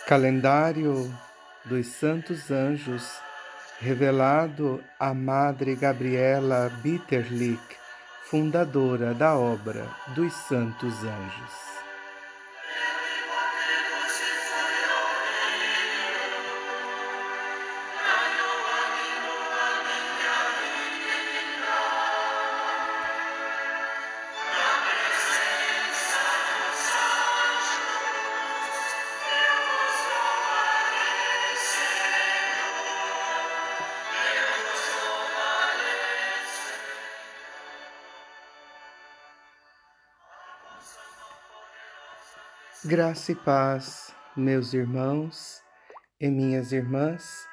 Calendário dos Santos Anjos, revelado à Madre Gabriela Bitterlich, fundadora da obra dos Santos Anjos. Graça e paz, meus irmãos e minhas irmãs.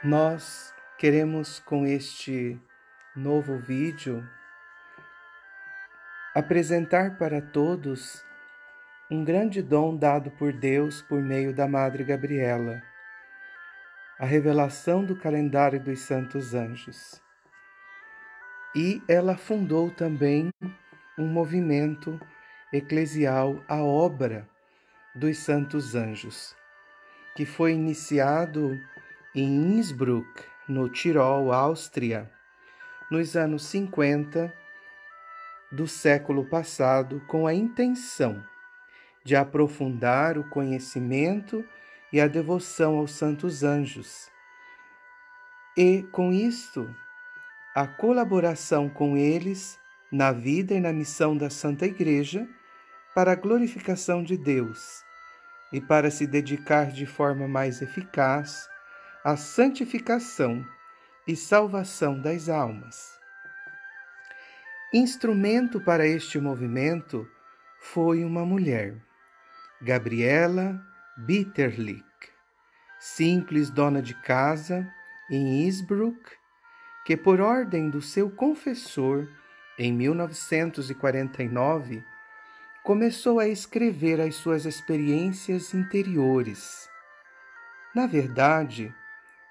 Nós queremos, com este novo vídeo, apresentar para todos um grande dom dado por Deus por meio da Madre Gabriela, a revelação do calendário dos Santos Anjos. E ela fundou também um movimento eclesial, a obra dos Santos Anjos, que foi iniciado em Innsbruck, no Tirol, Áustria, nos anos 50 do século passado, com a intenção de aprofundar o conhecimento e a devoção aos Santos Anjos. E, com isto, a colaboração com eles na vida e na missão da Santa Igreja para a glorificação de Deus e para se dedicar de forma mais eficaz à santificação e salvação das almas. Instrumento para este movimento foi uma mulher, Gabriela Bitterlich, simples dona de casa em Innsbruck, que por ordem do seu confessor, em 1949, começou a escrever as suas experiências interiores. Na verdade,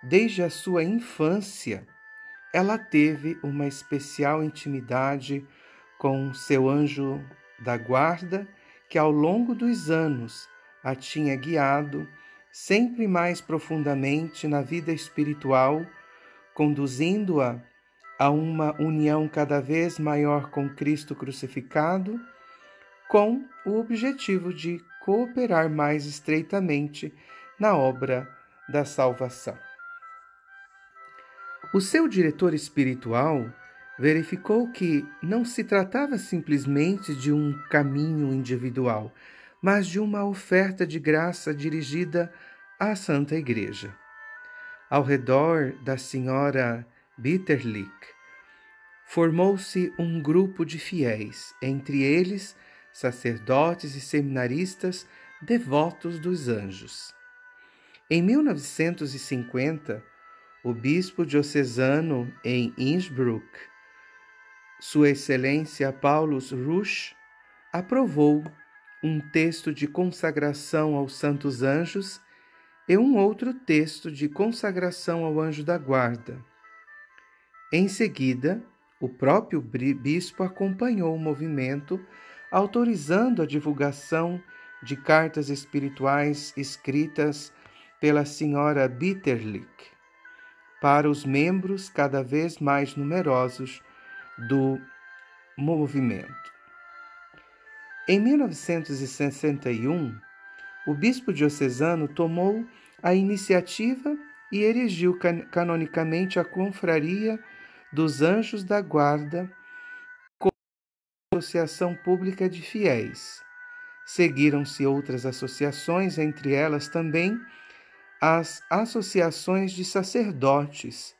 desde a sua infância, ela teve uma especial intimidade com seu anjo da guarda, que ao longo dos anos a tinha guiado sempre mais profundamente na vida espiritual, conduzindo-a a uma união cada vez maior com Cristo crucificado, com o objetivo de cooperar mais estreitamente na obra da salvação. O seu diretor espiritual verificou que não se tratava simplesmente de um caminho individual, mas de uma oferta de graça dirigida à Santa Igreja. Ao redor da senhora Bitterlich, formou-se um grupo de fiéis, entre eles sacerdotes e seminaristas devotos dos anjos. Em 1950, o bispo diocesano em Innsbruck, Sua Excelência Paulus Rusch, aprovou um texto de consagração aos Santos Anjos e um outro texto de consagração ao Anjo da Guarda. Em seguida, o próprio bispo acompanhou o movimento, autorizando a divulgação de cartas espirituais escritas pela senhora Bitterlich para os membros cada vez mais numerosos do movimento. Em 1961, o bispo diocesano tomou a iniciativa e erigiu canonicamente a Confraria dos Anjos da Guarda como associação pública de fiéis. Seguiram-se outras associações, entre elas também as associações de sacerdotes.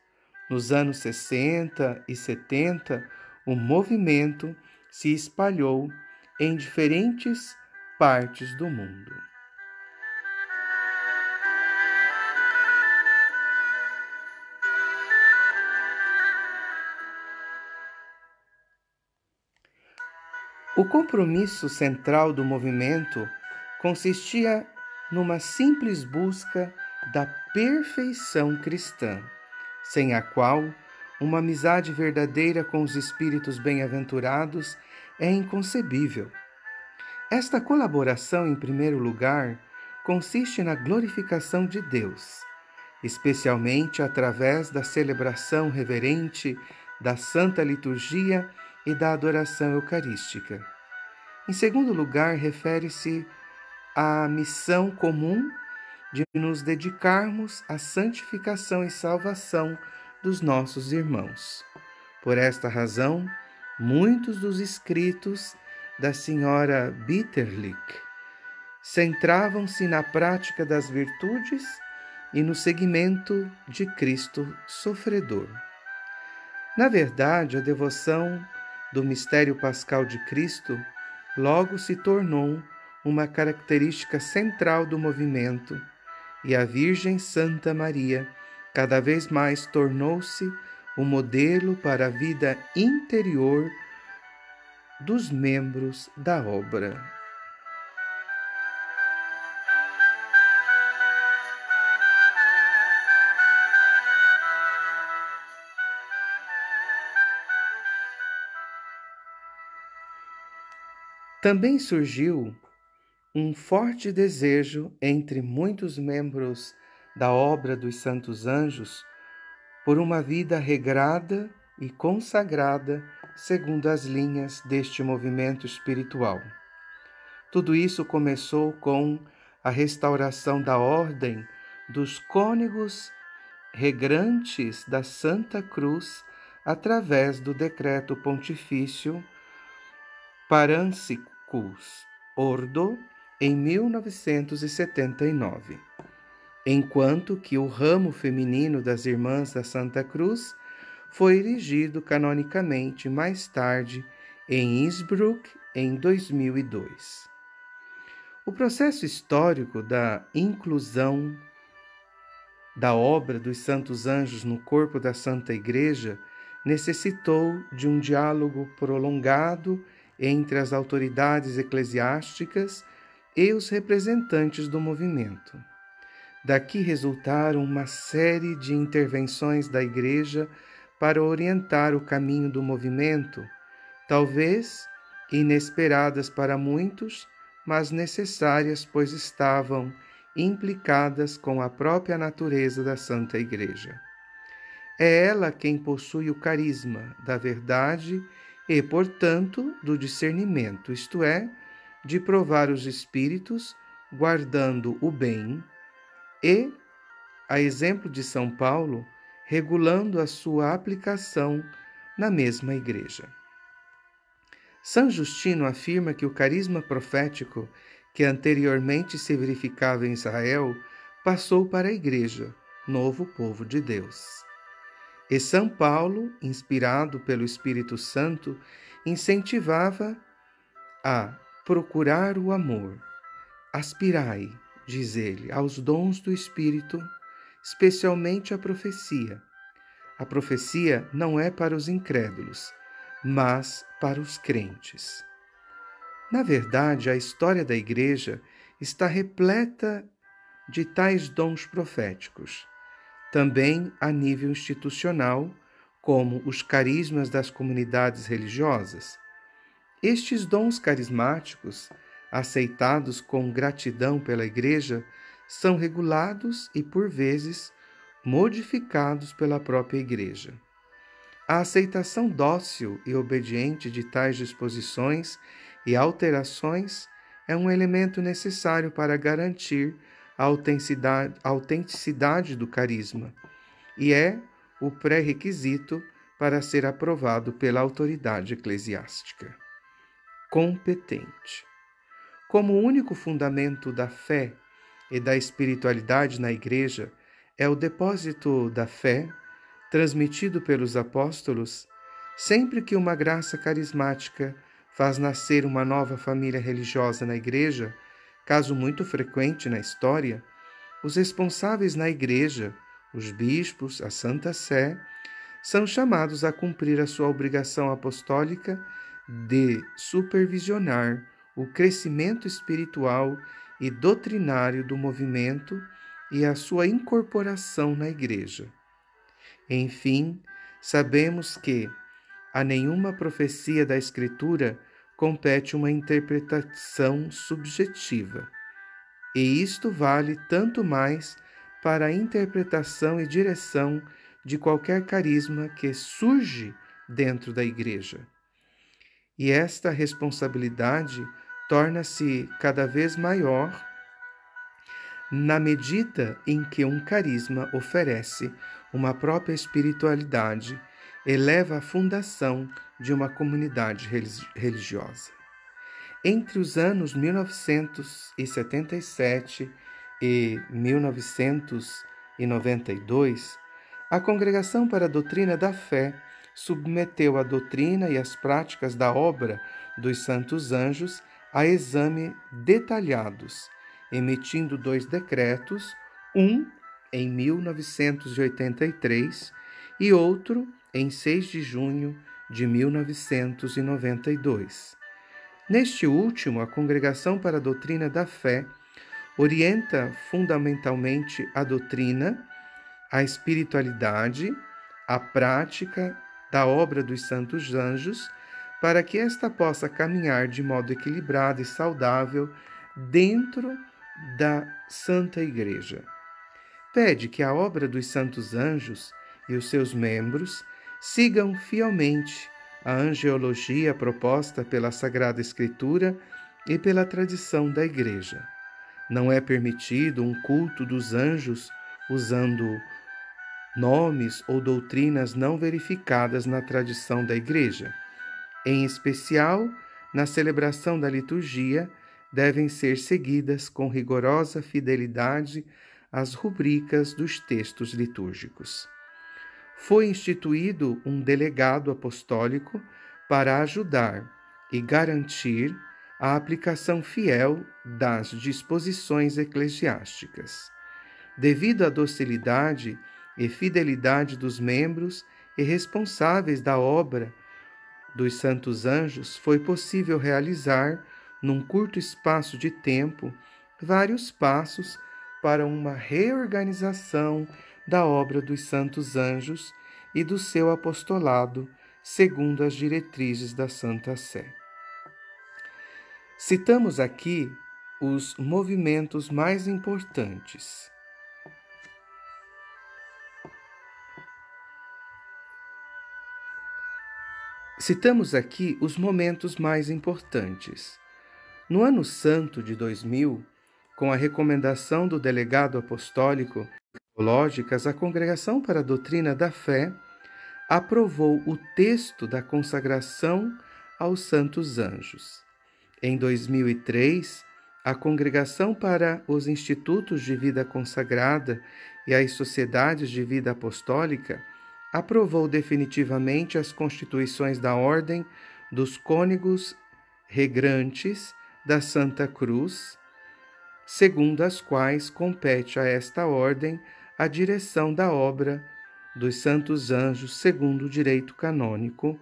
Nos anos 60 e 70, o movimento se espalhou em diferentes partes do mundo. O compromisso central do movimento consistia numa simples busca da perfeição cristã, sem a qual uma amizade verdadeira com os espíritos bem-aventurados é inconcebível. Esta colaboração, em primeiro lugar, consiste na glorificação de Deus, especialmente através da celebração reverente da Santa Liturgia e da adoração eucarística. Em segundo lugar, refere-se à missão comum de nos dedicarmos à santificação e salvação dos nossos irmãos. Por esta razão, muitos dos escritos da senhora Bitterlich centravam-se na prática das virtudes e no seguimento de Cristo sofredor. Na verdade, a devoção do mistério pascal de Cristo logo se tornou uma característica central do movimento, e a Virgem Santa Maria cada vez mais tornou-se o modelo para a vida interior dos membros da obra. Também surgiu um forte desejo entre muitos membros da obra dos Santos Anjos por uma vida regrada e consagrada segundo as linhas deste movimento espiritual. Tudo isso começou com a restauração da ordem dos cônegos regrantes da Santa Cruz através do decreto pontifício Paransicus Ordo em 1979, enquanto que o ramo feminino das Irmãs da Santa Cruz foi erigido canonicamente mais tarde em Innsbruck em 2002. O processo histórico da inclusão da obra dos Santos Anjos no corpo da Santa Igreja necessitou de um diálogo prolongado entre as autoridades eclesiásticas e os representantes do movimento. Daqui resultaram uma série de intervenções da Igreja para orientar o caminho do movimento, talvez inesperadas para muitos, mas necessárias, pois estavam implicadas com a própria natureza da Santa Igreja. É ela quem possui o carisma da verdade e, portanto, do discernimento, isto é, de provar os espíritos, guardando o bem, e, a exemplo de São Paulo, regulando a sua aplicação na mesma Igreja. São Justino afirma que o carisma profético que anteriormente se verificava em Israel passou para a Igreja, novo povo de Deus. E São Paulo, inspirado pelo Espírito Santo, incentivava a procurar o amor. Aspirai, diz ele, aos dons do Espírito, especialmente a profecia. A profecia não é para os incrédulos, mas para os crentes. Na verdade, a história da Igreja está repleta de tais dons proféticos, também a nível institucional, como os carismas das comunidades religiosas. Estes dons carismáticos, aceitados com gratidão pela Igreja, são regulados e, por vezes, modificados pela própria Igreja. A aceitação dócil e obediente de tais disposições e alterações é um elemento necessário para garantir a autenticidade do carisma e é o pré-requisito para ser aprovado pela autoridade eclesiástica competente. Como o único fundamento da fé e da espiritualidade na Igreja é o depósito da fé, transmitido pelos apóstolos, sempre que uma graça carismática faz nascer uma nova família religiosa na Igreja, caso muito frequente na história, os responsáveis na Igreja, os bispos, a Santa Sé, são chamados a cumprir a sua obrigação apostólica de supervisionar o crescimento espiritual e doutrinário do movimento e a sua incorporação na Igreja. Enfim, sabemos que a nenhuma profecia da Escritura compete uma interpretação subjetiva, e isto vale tanto mais para a interpretação e direção de qualquer carisma que surge dentro da Igreja. E esta responsabilidade torna-se cada vez maior na medida em que um carisma oferece uma própria espiritualidade, eleva a fundação de uma comunidade religiosa. Entre os anos 1977 e 1992, a Congregação para a Doutrina da Fé submeteu a doutrina e as práticas da obra dos Santos Anjos a exame detalhados, emitindo 2 decretos, um em 1983 e outro em 6 de junho de 1992. Neste último, a Congregação para a Doutrina da Fé orienta fundamentalmente a doutrina, a espiritualidade, a prática da obra dos Santos Anjos, para que esta possa caminhar de modo equilibrado e saudável dentro da Santa Igreja. Pede que a obra dos Santos Anjos e os seus membros sigam fielmente a angeologia proposta pela Sagrada Escritura e pela tradição da Igreja. Não é permitido um culto dos anjos usando nomes ou doutrinas não verificadas na tradição da Igreja. Em especial, na celebração da liturgia, devem ser seguidas com rigorosa fidelidade as rubricas dos textos litúrgicos. Foi instituído um delegado apostólico para ajudar e garantir a aplicação fiel das disposições eclesiásticas. Devido à docilidade e fidelidade dos membros e responsáveis da obra dos Santos Anjos, foi possível realizar, num curto espaço de tempo, vários passos para uma reorganização da obra dos Santos Anjos e do seu apostolado, segundo as diretrizes da Santa Sé. Citamos aqui os movimentos mais importantes. Citamos aqui os momentos mais importantes. No ano santo de 2000, com a recomendação do delegado apostólico teológicas, a Congregação para a Doutrina da Fé aprovou o texto da consagração aos Santos Anjos. Em 2003, a Congregação para os Institutos de Vida Consagrada e as Sociedades de Vida Apostólica aprovou definitivamente as constituições da Ordem dos Cônegos Regrantes da Santa Cruz, segundo as quais compete a esta ordem a direção da obra dos Santos Anjos, segundo o direito canônico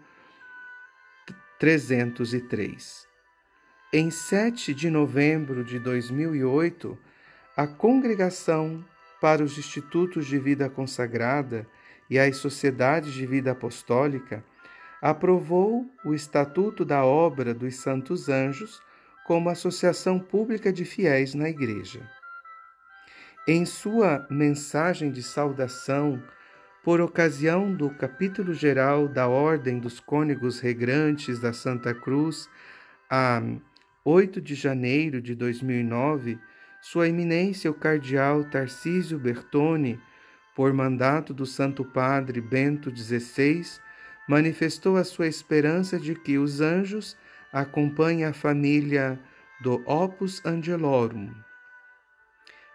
303. Em 7 de novembro de 2008, a Congregação para os Institutos de Vida Consagrada e as Sociedades de Vida Apostólica aprovou o Estatuto da Obra dos Santos Anjos como associação pública de fiéis na Igreja. Em sua mensagem de saudação, por ocasião do capítulo geral da Ordem dos Cônegos Regrantes da Santa Cruz, a 8 de janeiro de 2009, Sua Eminência o Cardeal Tarcísio Bertone, por mandato do Santo Padre Bento XVI, manifestou a sua esperança de que os anjos acompanhem a família do Opus Angelorum,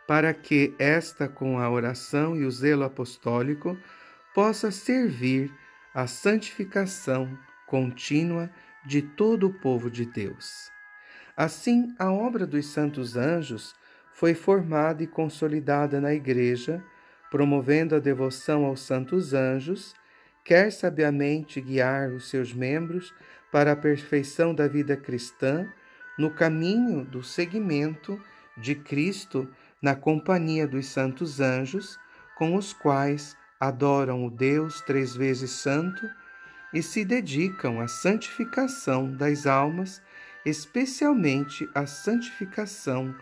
para que esta, com a oração e o zelo apostólico, possa servir à santificação contínua de todo o povo de Deus. Assim, a obra dos Santos Anjos foi formada e consolidada na Igreja, promovendo a devoção aos Santos Anjos, quer sabiamente guiar os seus membros para a perfeição da vida cristã, no caminho do seguimento de Cristo na companhia dos Santos Anjos, com os quais adoram o Deus três vezes santo e se dedicam à santificação das almas especialmente a santificação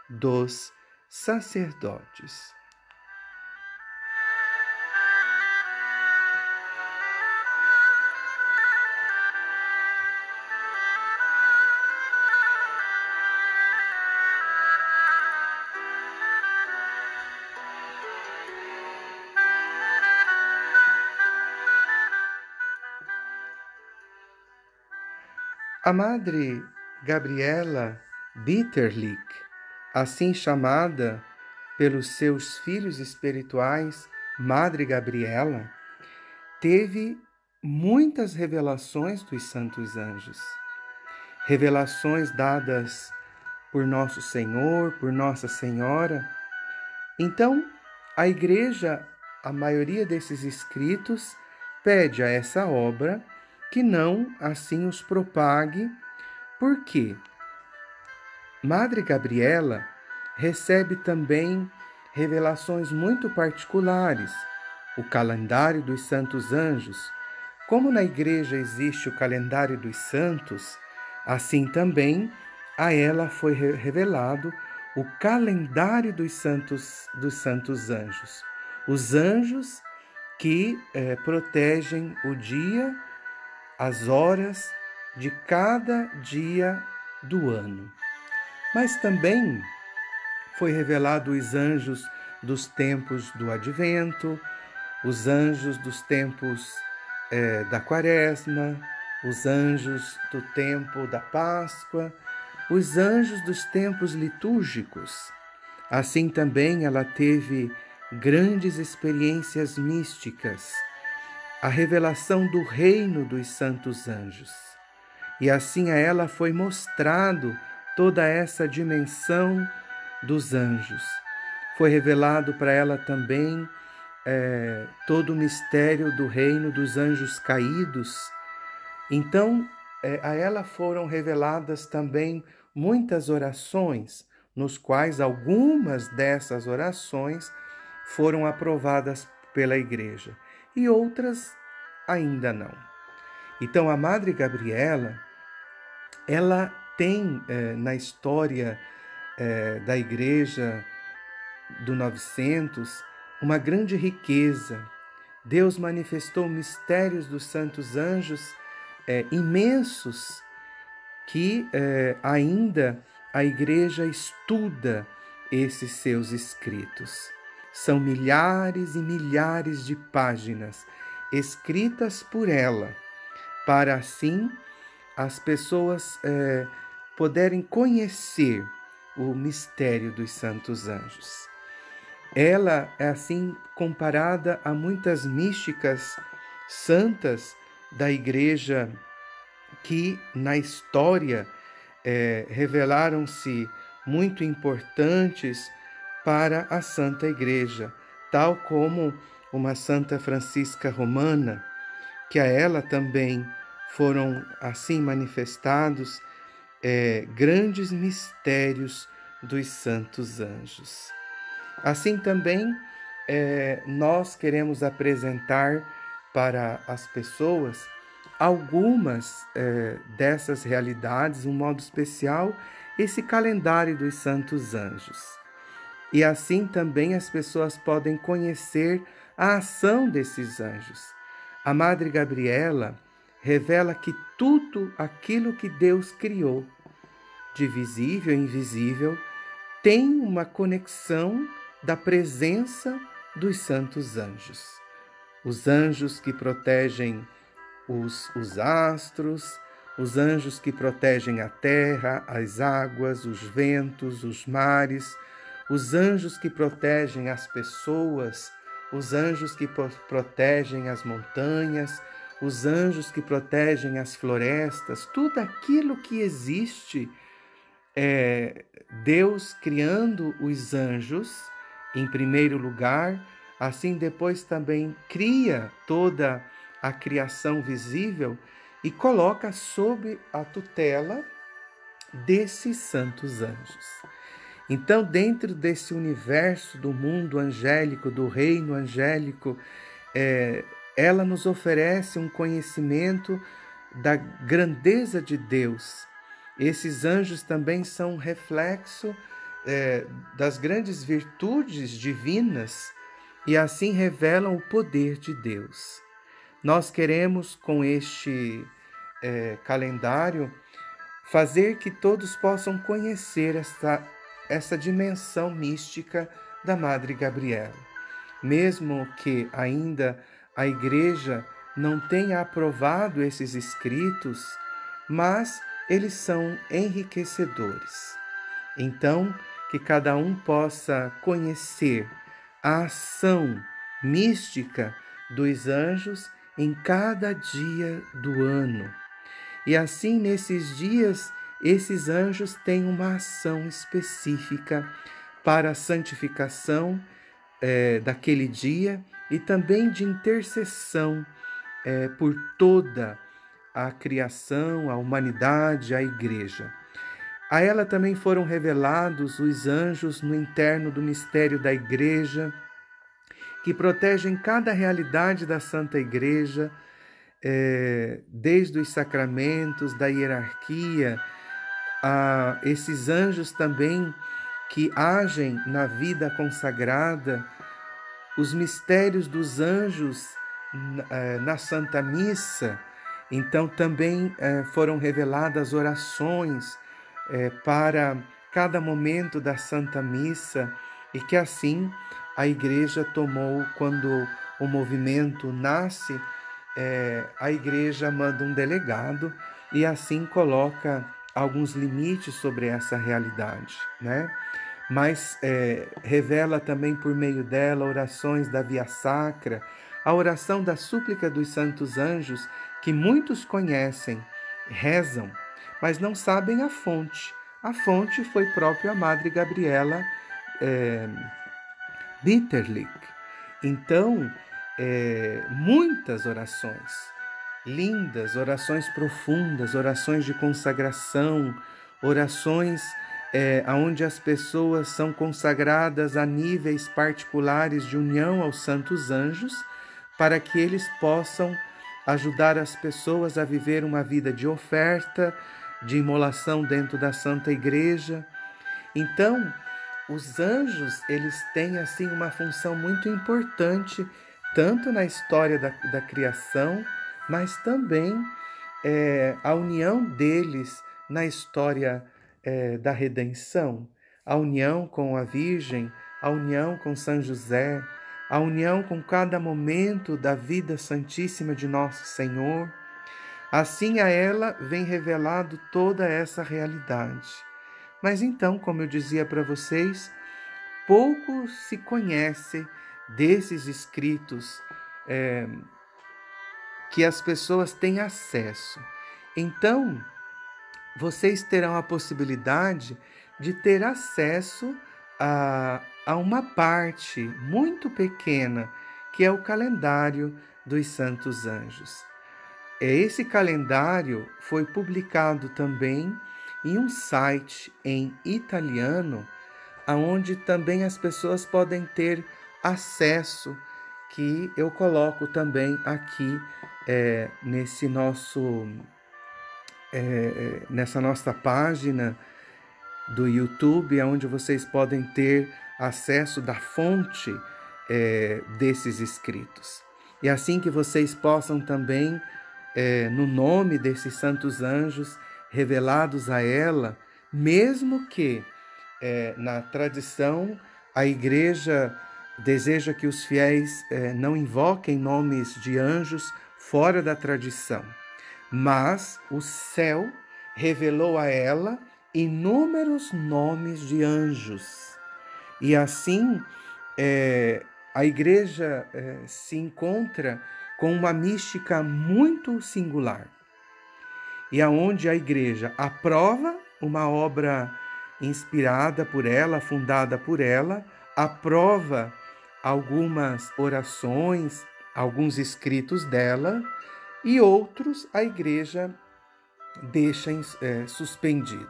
dos sacerdotes. A Madre Gabriela Bitterlich, assim chamada pelos seus filhos espirituais, Madre Gabriela, teve muitas revelações dos santos anjos. Revelações dadas por Nosso Senhor, por Nossa Senhora. Então, a Igreja, a maioria desses escritos, pede a essa obra que não assim os propague, porque Madre Gabriela recebe também revelações muito particulares, o calendário dos santos anjos. Como na Igreja existe o calendário dos santos, assim também a ela foi revelado o calendário dos santos anjos. Os anjos que protegem o dia, as horas de cada dia do ano. Mas também foi revelado os anjos dos tempos do Advento, os anjos dos tempos da Quaresma, os anjos do tempo da Páscoa, os anjos dos tempos litúrgicos. Assim também ela teve grandes experiências místicas, a revelação do reino dos santos anjos. E assim a ela foi mostrado toda essa dimensão dos anjos. Foi revelado para ela também todo o mistério do reino dos anjos caídos. Então, a ela foram reveladas também muitas orações, nos quais algumas dessas orações foram aprovadas pela Igreja e outras ainda não. Então, a Madre Gabriela, ela tem na história da Igreja do 900 uma grande riqueza. Deus manifestou mistérios dos santos anjos imensos que ainda a Igreja estuda esses seus escritos. São milhares e milhares de páginas escritas por ela, para assim as pessoas poderem conhecer o mistério dos santos anjos. Ela é assim comparada a muitas místicas santas da Igreja que na história revelaram-se muito importantes para a Santa Igreja, tal como uma Santa Francisca Romana, que a ela também foram assim manifestados grandes mistérios dos santos anjos. Assim também nós queremos apresentar para as pessoas algumas dessas realidades, um modo especial, esse calendário dos santos anjos. E assim também as pessoas podem conhecer a ação desses anjos. A Madre Gabriela revela que tudo aquilo que Deus criou, de visível e invisível, tem uma conexão da presença dos santos anjos. Os anjos que protegem os astros, os anjos que protegem a terra, as águas, os ventos, os mares, os anjos que protegem as pessoas, os anjos que protegem as montanhas, os anjos que protegem as florestas, tudo aquilo que existe, Deus criando os anjos, em primeiro lugar, assim depois também cria toda a criação visível e coloca sob a tutela desses santos anjos. Então, dentro desse universo do mundo angélico, do reino angélico, ela nos oferece um conhecimento da grandeza de Deus Esses anjos também são reflexo das grandes virtudes divinas e assim revelam o poder de Deus. Nós queremos, com este calendário, fazer que todos possam conhecer essa dimensão mística da Madre Gabriela. Mesmo que ainda a Igreja não tenha aprovado esses escritos, mas eles são enriquecedores. Então, que cada um possa conhecer a ação mística dos anjos em cada dia do ano. E assim, nesses dias, esses anjos têm uma ação específica para a santificação daquele dia e também de intercessão por toda a criação, a humanidade, a Igreja. A ela também foram revelados os anjos no interno do mistério da Igreja, que protegem cada realidade da Santa Igreja, desde os sacramentos, da hierarquia, a esses anjos também que agem na vida consagrada, os mistérios dos anjos na Santa Missa. Então também foram reveladas orações para cada momento da Santa Missa, e que assim a Igreja tomou, quando o movimento nasce, a Igreja manda um delegado e assim coloca alguns limites sobre essa realidade, né? Mas revela também por meio dela orações da Via Sacra, a oração da súplica dos santos anjos, que muitos conhecem, rezam, mas não sabem a fonte. A fonte foi própria a Madre Gabriela Bitterlich. Então, muitas orações lindas, orações profundas, orações de consagração, orações onde as pessoas são consagradas a níveis particulares de união aos santos anjos, para que eles possam ajudar as pessoas a viver uma vida de oferta, de imolação dentro da Santa Igreja. Então, os anjos, eles têm assim uma função muito importante, tanto na história da criação, mas também a união deles na história da redenção, a união com a Virgem, a união com São José, a união com cada momento da vida santíssima de Nosso Senhor. Assim a ela vem revelado toda essa realidade. Mas então, como eu dizia para vocês, pouco se conhece desses escritos que as pessoas têm acesso. Então, vocês terão a possibilidade de ter acesso a uma parte muito pequena, que é o calendário dos Santos Anjos. Esse calendário foi publicado também em um site em italiano, onde também as pessoas podem ter acesso, que eu coloco também aqui nessa nossa página do YouTube, onde vocês podem ter acesso da fonte desses escritos. E assim que vocês possam também, no nome desses santos anjos revelados a ela, mesmo que na tradição a Igreja deseja que os fiéis não invoquem nomes de anjos fora da tradição, mas o céu revelou a ela inúmeros nomes de anjos. E assim a Igreja se encontra com uma mística muito singular, e aonde a Igreja aprova uma obra inspirada por ela, fundada por ela, aprova algumas orações, alguns escritos dela, e outros a Igreja deixa suspendido.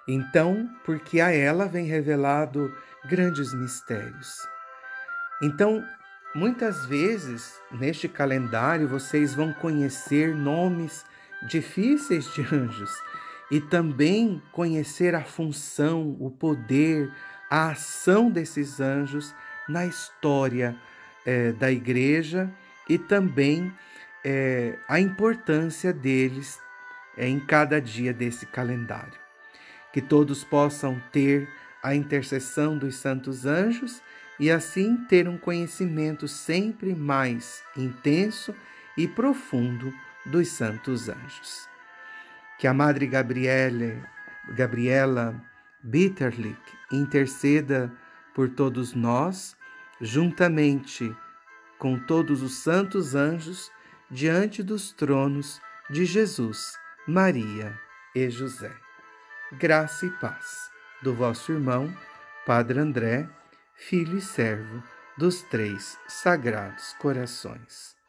Então, porque a ela vem revelado grandes mistérios. Então, muitas vezes, neste calendário, vocês vão conhecer nomes difíceis de anjos, e também conhecer a função, o poder, a ação desses anjos na história da Igreja e também a importância deles em cada dia desse calendário. Que todos possam ter a intercessão dos santos anjos e assim ter um conhecimento sempre mais intenso e profundo dos santos anjos. Que a Madre Gabriela Bitterlich interceda por todos nós, juntamente com todos os santos anjos, diante dos tronos de Jesus, Maria e José. Graça e paz do vosso irmão, Padre André, filho e servo dos três Sagrados Corações.